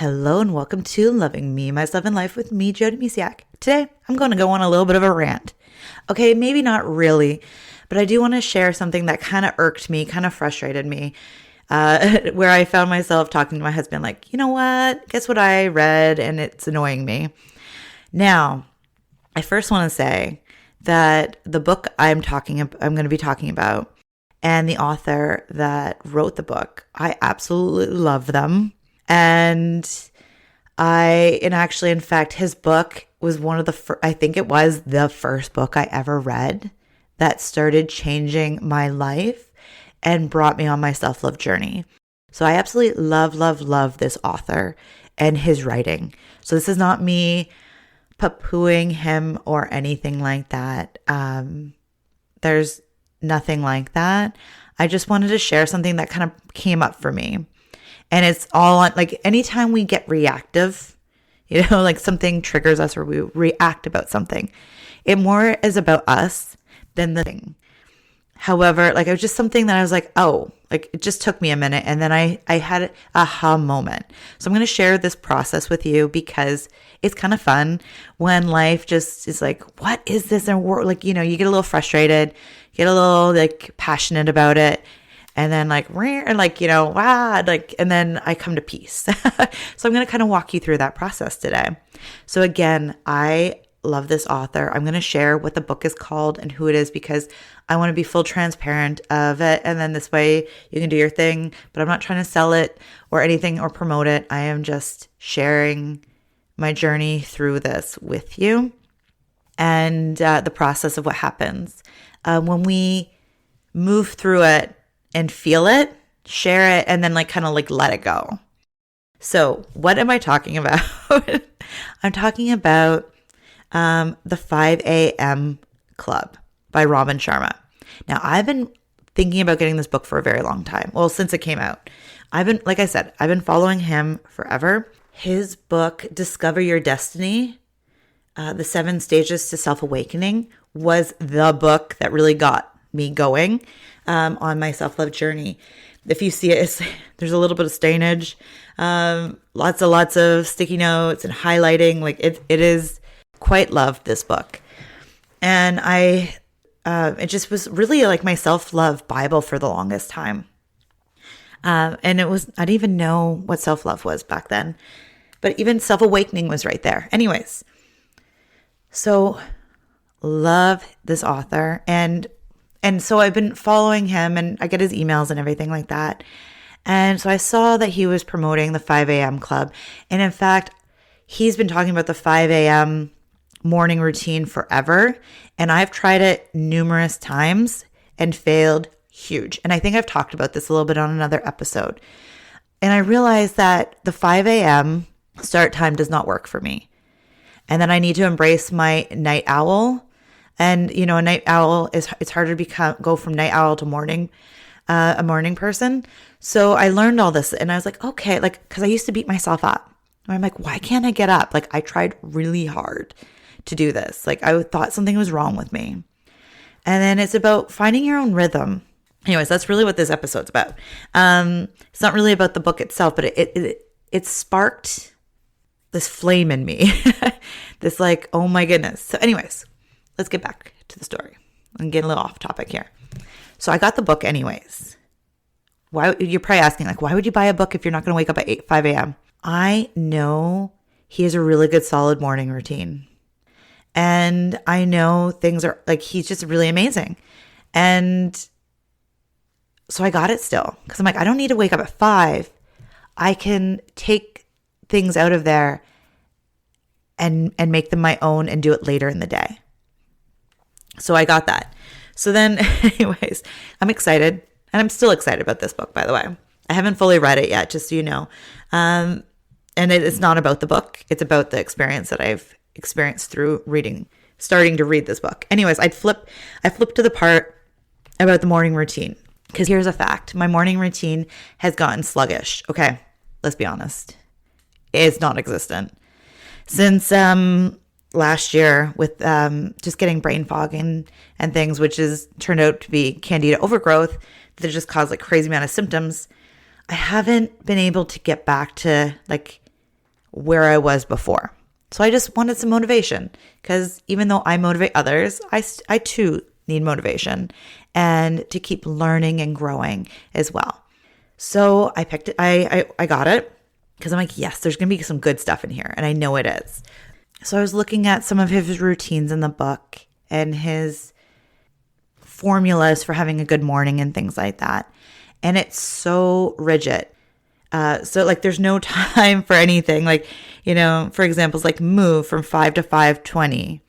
Hello and welcome to Loving Me, Myself, and Life with me, Jody Misiak. Today, I'm going to go on a little bit of a rant. Okay, maybe not really, but I do want to share something that kind of irked me, kind of frustrated me, where I found myself talking to my husband like, you know what? Guess what I read and it's annoying me. Now, I first want to say that the book I'm going to be talking about and the author that wrote the book, I absolutely love them. And in fact, his book was one of the I think it was the first book I ever read that started changing my life and brought me on my self-love journey. So I absolutely love this author and his writing. So this is not me poo-pooing him or anything like that. There's nothing like that. I just wanted to share something that kind of came up for me. And it's all on, like, anytime we get reactive, like something triggers us or we react about something, it more is about us than the thing. However, like, it was just something that I was like, oh, like, it just took me a minute. And then I had an aha moment. So I'm going to share this process with you because it's kind of fun when life just is like, what is this? And like, you get a little frustrated, get a little like passionate about it. And then and then I come to peace. So I'm going to kind of walk you through that process today. So again, I love this author. I'm going to share what the book is called and who it is because I want to be full transparent of it. And then this way you can do your thing, but I'm not trying to sell it or anything or promote it. I am just sharing my journey through this with you and the process of what happens when we move through it and feel it, share it, and then kind of let it go. So what am I talking about? I'm talking about the 5 a.m. Club by Robin Sharma. Now, I've been thinking about getting this book for a very long time. Well, since it came out. I've been following him forever. His book, Discover Your Destiny, The 7 Stages to Self-Awakening, was the book that really got me going on my self-love journey. If you see it, there's a little bit of stainage, lots of sticky notes and highlighting. It is quite loved, this book. And it just was really like my self-love Bible for the longest time. And I didn't even know what self-love was back then, but even self-awakening was right there. Anyways, so love this author. And so I've been following him and I get his emails and everything like that. And so I saw that he was promoting the 5 a.m. club. And in fact, he's been talking about the 5 a.m. morning routine forever. And I've tried it numerous times and failed huge. And I think I've talked about this a little bit on another episode. And I realized that the 5 a.m. start time does not work for me. And then I need to embrace my night owl. And, a night owl it's harder to go from night owl to a morning person. So I learned all this and I was like, okay, because I used to beat myself up. And I'm like, why can't I get up? I tried really hard to do this. I thought something was wrong with me. And then it's about finding your own rhythm. Anyways, that's really what this episode's about. It's not really about the book itself, but it sparked this flame in me. This oh my goodness. So anyways, let's get back to the story. I'm getting a little off topic here. So I got the book anyways. You're probably asking, why would you buy a book if you're not going to wake up at 5 a.m.? I know he has a really good, solid morning routine. And I know things are, he's just really amazing. And so I got it still. Because I'm I don't need to wake up at 5. I can take things out of there and make them my own and do it later in the day. So I got that. So then, anyways, I'm excited. And I'm still excited about this book, by the way. I haven't fully read it yet, just so you know. And it's not about the book. It's about the experience that I've experienced through starting to read this book. Anyways, I flipped to the part about the morning routine. Because here's a fact. My morning routine has gotten sluggish. Okay, let's be honest. It's non-existent. Since last year with just getting brain fog and things, which has turned out to be candida overgrowth that just caused crazy amount of symptoms, I haven't been able to get back to where I was before. So I just wanted some motivation, because even though I motivate others, I too need motivation and to keep learning and growing as well. So I picked it. I got it because I'm like, yes, there's going to be some good stuff in here. And I know it is. So I was looking at some of his routines in the book and his formulas for having a good morning and things like that. And it's so rigid. So like there's no time for anything. Like, for examples, like move from 5 to 5:20.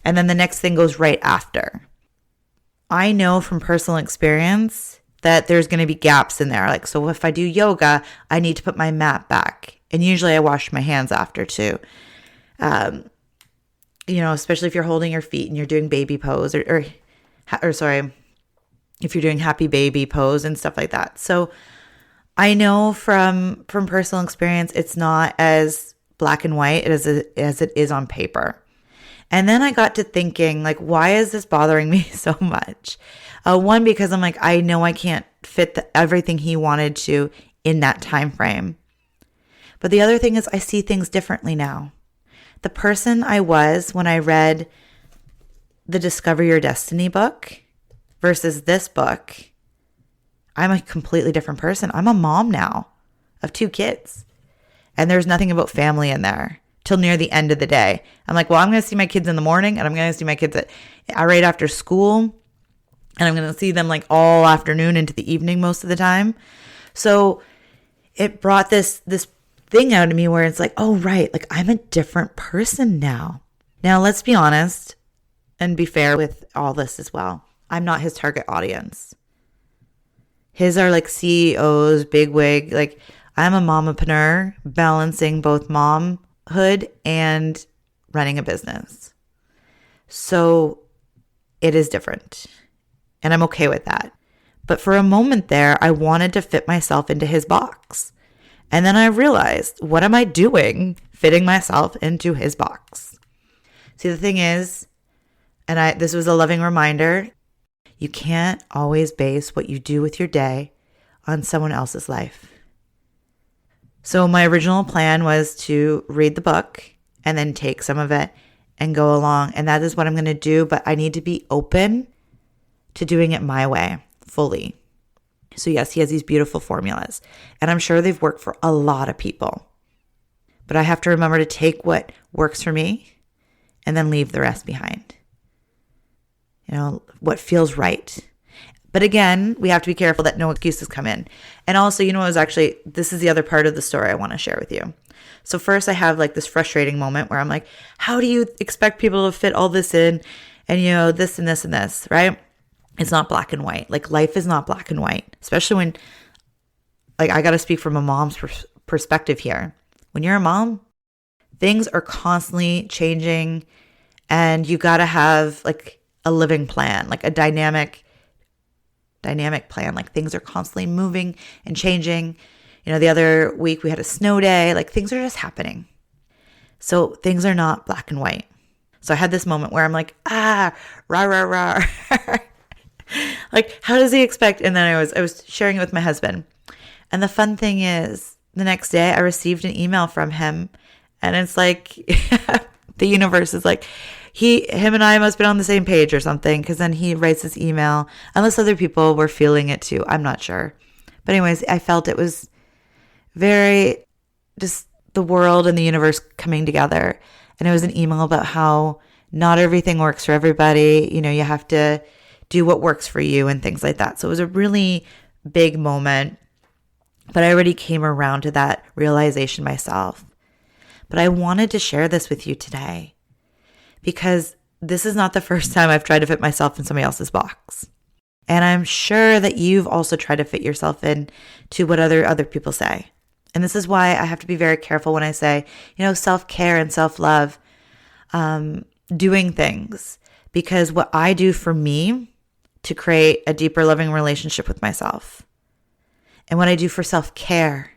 And then the next thing goes right after. I know from personal experience that there's going to be gaps in there. Like, so if I do yoga, I need to put my mat back. And usually I wash my hands after too. Especially if you're holding your feet and you're doing baby pose or if you're doing happy baby pose and stuff like that. So I know from personal experience, it's not as black and white as it is on paper. And then I got to thinking, like, why is this bothering me so much? One, because I'm like, I know I can't fit everything he wanted to in that time frame. But the other thing is I see things differently now. The person I was when I read the Discover Your Destiny book versus this book, I'm a completely different person. I'm a mom now of 2 kids. And there's nothing about family in there till near the end of the day. I'm like, well, I'm going to see my kids in the morning, and I'm going to see my kids right after school. And I'm going to see them like all afternoon into the evening most of the time. So it brought this thing out of me where it's like, oh, right. Like I'm a different person now. Now, let's be honest and be fair with all this as well. I'm not his target audience. His are like CEOs, bigwig. Like I'm a momapreneur balancing both momhood and running a business. So it is different. And I'm okay with that. But for a moment there, I wanted to fit myself into his box. And then I realized, what am I doing fitting myself into his box? See, the thing is, and this was a loving reminder, you can't always base what you do with your day on someone else's life. So my original plan was to read the book and then take some of it and go along. And that is what I'm going to do. But I need to be open to doing it my way fully. So yes, he has these beautiful formulas. And I'm sure they've worked for a lot of people. But I have to remember to take what works for me and then leave the rest behind. What feels right. But again, we have to be careful that no excuses come in. And also, this is the other part of the story I want to share with you. So first I have like this frustrating moment where I'm like, how do you expect people to fit all this in? And this and this and this, right? It's not black and white. Like life is not black and white, especially when, like, I got to speak from a mom's perspective here. When you're a mom, things are constantly changing, and you got to have like a living plan, like a dynamic plan. Like things are constantly moving and changing. The other week we had a snow day. Like things are just happening. So things are not black and white. So I had this moment where I'm like, rah, rah, rah. Like, how does he expect? And then I was sharing it with my husband. And the fun thing is, the next day I received an email from him, and it's like the universe is like, him and I must have been on the same page or something, because then he writes this email, unless other people were feeling it too. I'm not sure. But anyways, I felt it was very just the world and the universe coming together. And it was an email about how not everything works for everybody. You have to do what works for you and things like that. So it was a really big moment, but I already came around to that realization myself. But I wanted to share this with you today, because this is not the first time I've tried to fit myself in somebody else's box. And I'm sure that you've also tried to fit yourself in to what other people say. And this is why I have to be very careful when I say, self-care and self-love, doing things. Because what I do for me to create a deeper loving relationship with myself, and what I do for self-care,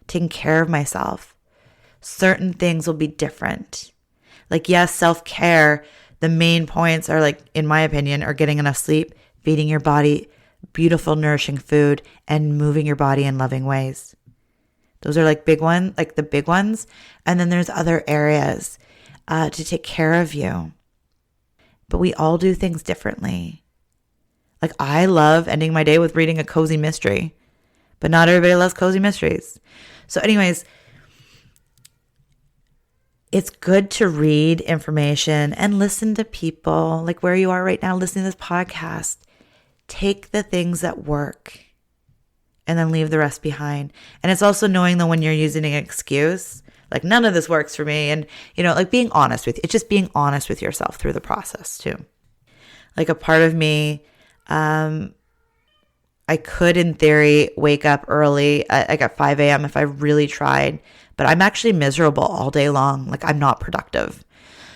taking care of myself, certain things will be different. Like, yes, self-care, the main points are, like, in my opinion, are getting enough sleep, feeding your body beautiful, nourishing food, and moving your body in loving ways. Those are like big one, like the big ones. And then there's other areas to take care of you. But we all do things differently. Like I love ending my day with reading a cozy mystery, but not everybody loves cozy mysteries. So anyways, it's good to read information and listen to people like where you are right now, listening to this podcast. Take the things that work and then leave the rest behind. And it's also knowing that when you're using an excuse, like none of this works for me. And, like being honest with you. It's just being honest with yourself through the process too. Like a part of me, I could in theory wake up early at 5 a.m. if I really tried, but I'm actually miserable all day long. Like I'm not productive.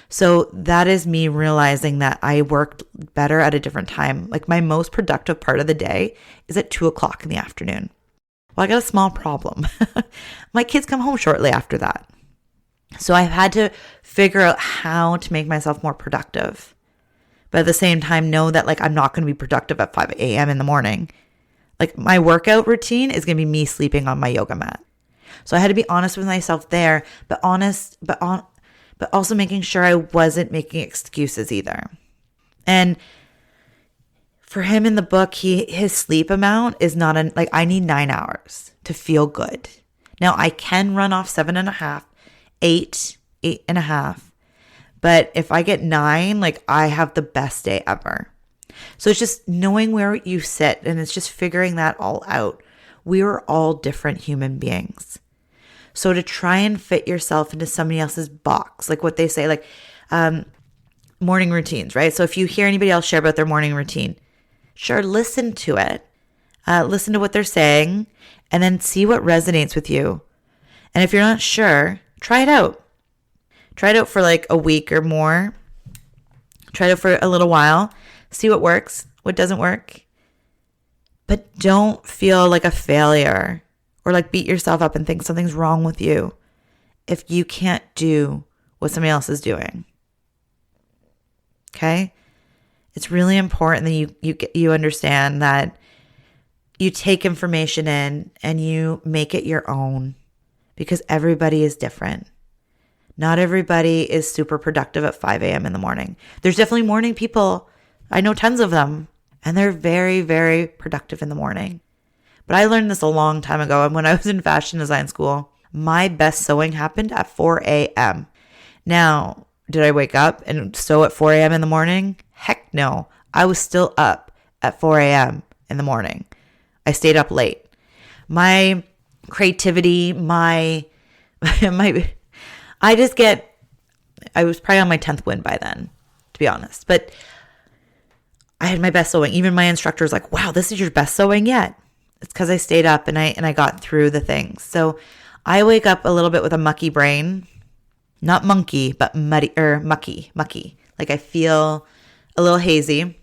So that is me realizing that I worked better at a different time. Like my most productive part of the day is at 2:00 in the afternoon. Well, I got a small problem. My kids come home shortly after that. So I've had to figure out how to make myself more productive. But at the same time, know that like I'm not going to be productive at 5 a.m. in the morning. Like my workout routine is going to be me sleeping on my yoga mat. So I had to be honest with myself there, but also making sure I wasn't making excuses either. And for him in the book, his sleep amount is not like I need 9 hours to feel good. Now I can run off 7.5, 8.5. But if I get 9, like I have the best day ever. So it's just knowing where you sit, and it's just figuring that all out. We are all different human beings. So to try and fit yourself into somebody else's box, like what they say, like morning routines, right? So if you hear anybody else share about their morning routine, sure, listen to it. Listen to what they're saying, and then see what resonates with you. And if you're not sure, try it out. Try it out for like a week or more. Try it out for a little while. See what works, what doesn't work. But don't feel like a failure or like beat yourself up and think something's wrong with you if you can't do what somebody else is doing. Okay? It's really important that you understand that you take information in and you make it your own, because everybody is different. Not everybody is super productive at 5 a.m. in the morning. There's definitely morning people. I know tons of them, and they're very, very productive in the morning. But I learned this a long time ago. And when I was in fashion design school, my best sewing happened at 4 a.m. Now, did I wake up and sew at 4 a.m. in the morning? Heck no. I was still up at 4 a.m. in the morning. I stayed up late. My creativity, I was probably on my 10th win by then, to be honest. But I had my best sewing. Even my instructor was like, wow, this is your best sewing yet. It's because I stayed up and I got through the things. So I wake up a little bit with a mucky brain. Not monkey, but mucky. Like I feel a little hazy.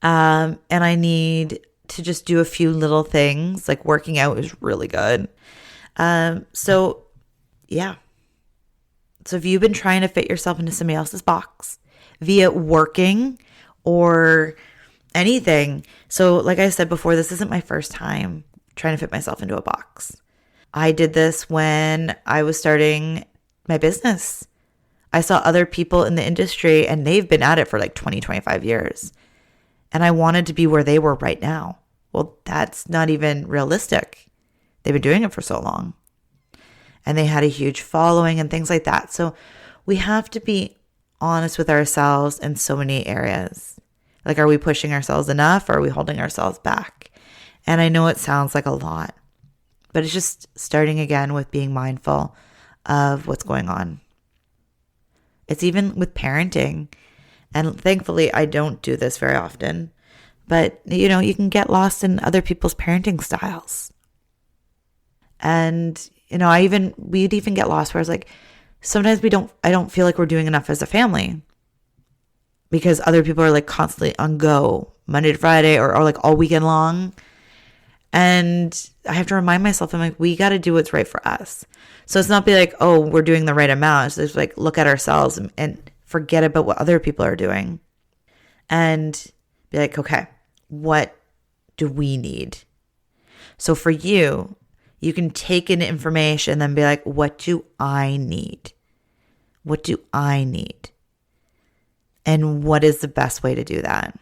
And I need to just do a few little things. Like working out is really good. So yeah. So if you've been trying to fit yourself into somebody else's box via working or anything. So like I said before, this isn't my first time trying to fit myself into a box. I did this when I was starting my business. I saw other people in the industry and they've been at it for like 20, 25 years. And I wanted to be where they were right now. Well, that's not even realistic. They've been doing it for so long. And they had a huge following and things like that. So we have to be honest with ourselves in so many areas. Like, are we pushing ourselves enough, or are we holding ourselves back? And I know it sounds like a lot, but it's just starting again with being mindful of what's going on. It's even with parenting. And thankfully, I don't do this very often. But, you can get lost in other people's parenting styles. And, we'd even get lost where it's like, sometimes I don't feel like we're doing enough as a family. Because other people are like constantly on go, Monday to Friday or like all weekend long. And I have to remind myself, I'm like, we got to do what's right for us. So it's not be like, oh, we're doing the right amount. It's just like, look at ourselves and forget about what other people are doing. And be like, okay, what do we need? So for you, You can take in information and then be like, what do I need? What do I need? And what is the best way to do that?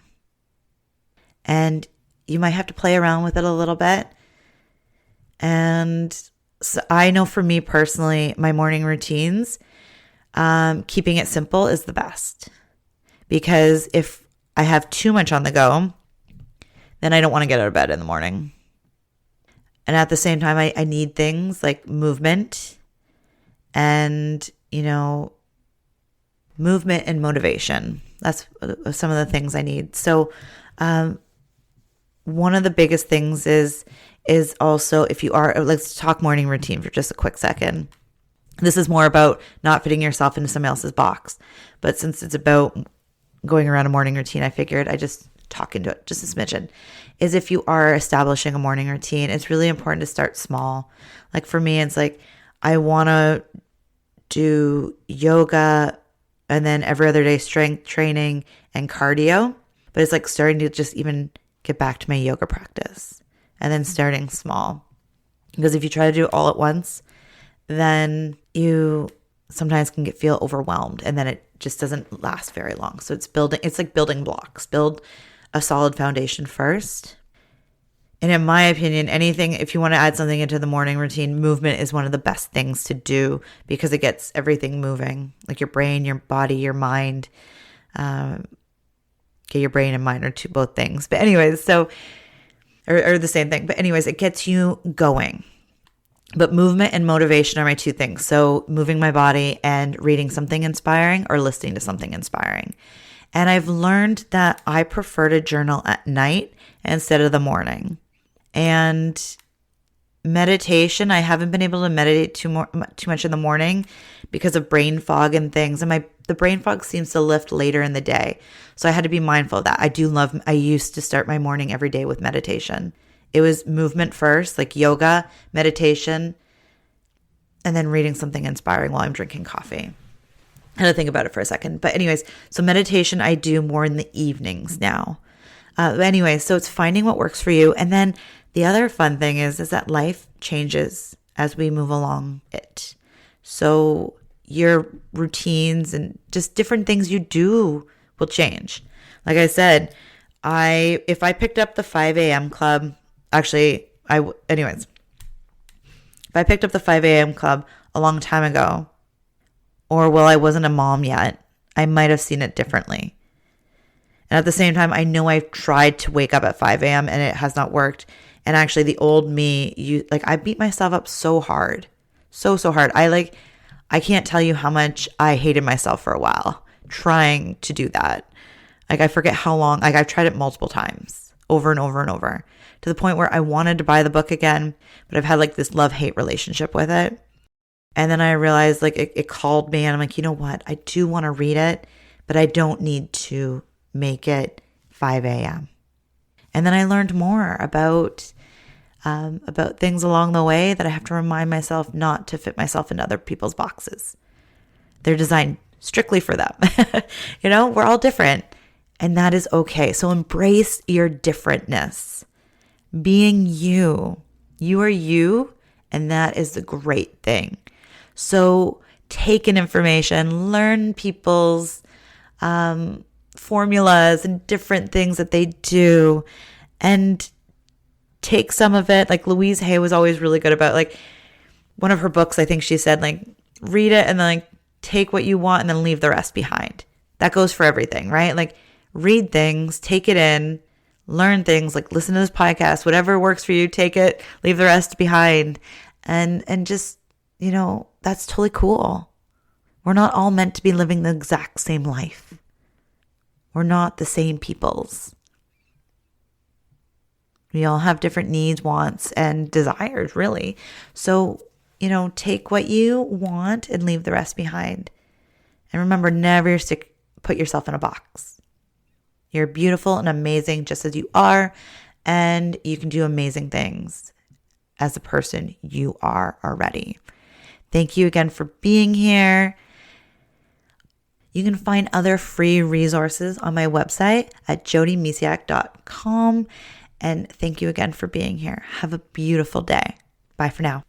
And you might have to play around with it a little bit. And so I know for me personally, my morning routines, keeping it simple is the best. Because if I have too much on the go, then I don't want to get out of bed in the morning. And at the same time, I need things like movement and, movement and motivation. That's some of the things I need. So one of the biggest things is also, if you are, let's talk morning routine for just a quick second. This is more about not fitting yourself into somebody else's box. But since it's about going around a morning routine, I figured I just talk into it just a smidgen. Is if you are establishing a morning routine, it's really important to start small. Like for me, it's like I want to do yoga and then every other day strength training and cardio. But it's like starting to just even get back to my yoga practice and then starting small. Because if you try to do it all at once, then you sometimes can feel overwhelmed and then it just doesn't last very long. So it's like building blocks. Build a solid foundation first. And in my opinion, if you want to add something into the morning routine, movement is one of the best things to do because it gets everything moving, like your brain, your body, your mind. Your brain and mind are both things. But anyways, or the same thing. But anyways, it gets you going. But movement and motivation are my two things. So moving my body and reading something inspiring or listening to something inspiring. And I've learned that I prefer to journal at night instead of the morning. And meditation, I haven't been able to meditate too much in the morning because of brain fog and things. And the brain fog seems to lift later in the day. So I had to be mindful of that. I used to start my morning every day with meditation. It was movement first, like yoga, meditation, and then reading something inspiring while I'm drinking coffee. I had to think about it for a second. But anyways, so meditation I do more in the evenings now. So it's finding what works for you. And then the other fun thing is that life changes as we move along it. So your routines and just different things you do will change. Like I said, if I picked up the 5 a.m. club, if I picked up the 5 a.m. club a long time ago, I wasn't a mom yet, I might have seen it differently. And at the same time, I know I've tried to wake up at 5 a.m. and it has not worked. And actually the old me, I beat myself up so hard, so hard. I can't tell you how much I hated myself for a while trying to do that. I forget how long, I've tried it multiple times over and over and over to the point where I wanted to buy the book again, but I've had this love-hate relationship with it. And then I realized it called me and I'm like, you know what? I do want to read it, but I don't need to make it 5 a.m. And then I learned more about things along the way that I have to remind myself not to fit myself into other people's boxes. They're designed strictly for them. We're all different and that is okay. So embrace your differentness. Being you. You are you and that is the great thing. So take in information, learn people's formulas and different things that they do and take some of it. Like Louise Hay was always really good about one of her books, I think she said read it and then take what you want and then leave the rest behind. That goes for everything, right? Read things, take it in, learn things, listen to this podcast, whatever works for you, take it, leave the rest behind. And just, that's totally cool. We're not all meant to be living the exact same life. We're not the same peoples. We all have different needs, wants, and desires, really. So, take what you want and leave the rest behind. And remember, never put yourself in a box. You're beautiful and amazing just as you are, and you can do amazing things as the person you are already. Thank you again for being here. You can find other free resources on my website at jodymisiak.com. And thank you again for being here. Have a beautiful day. Bye for now.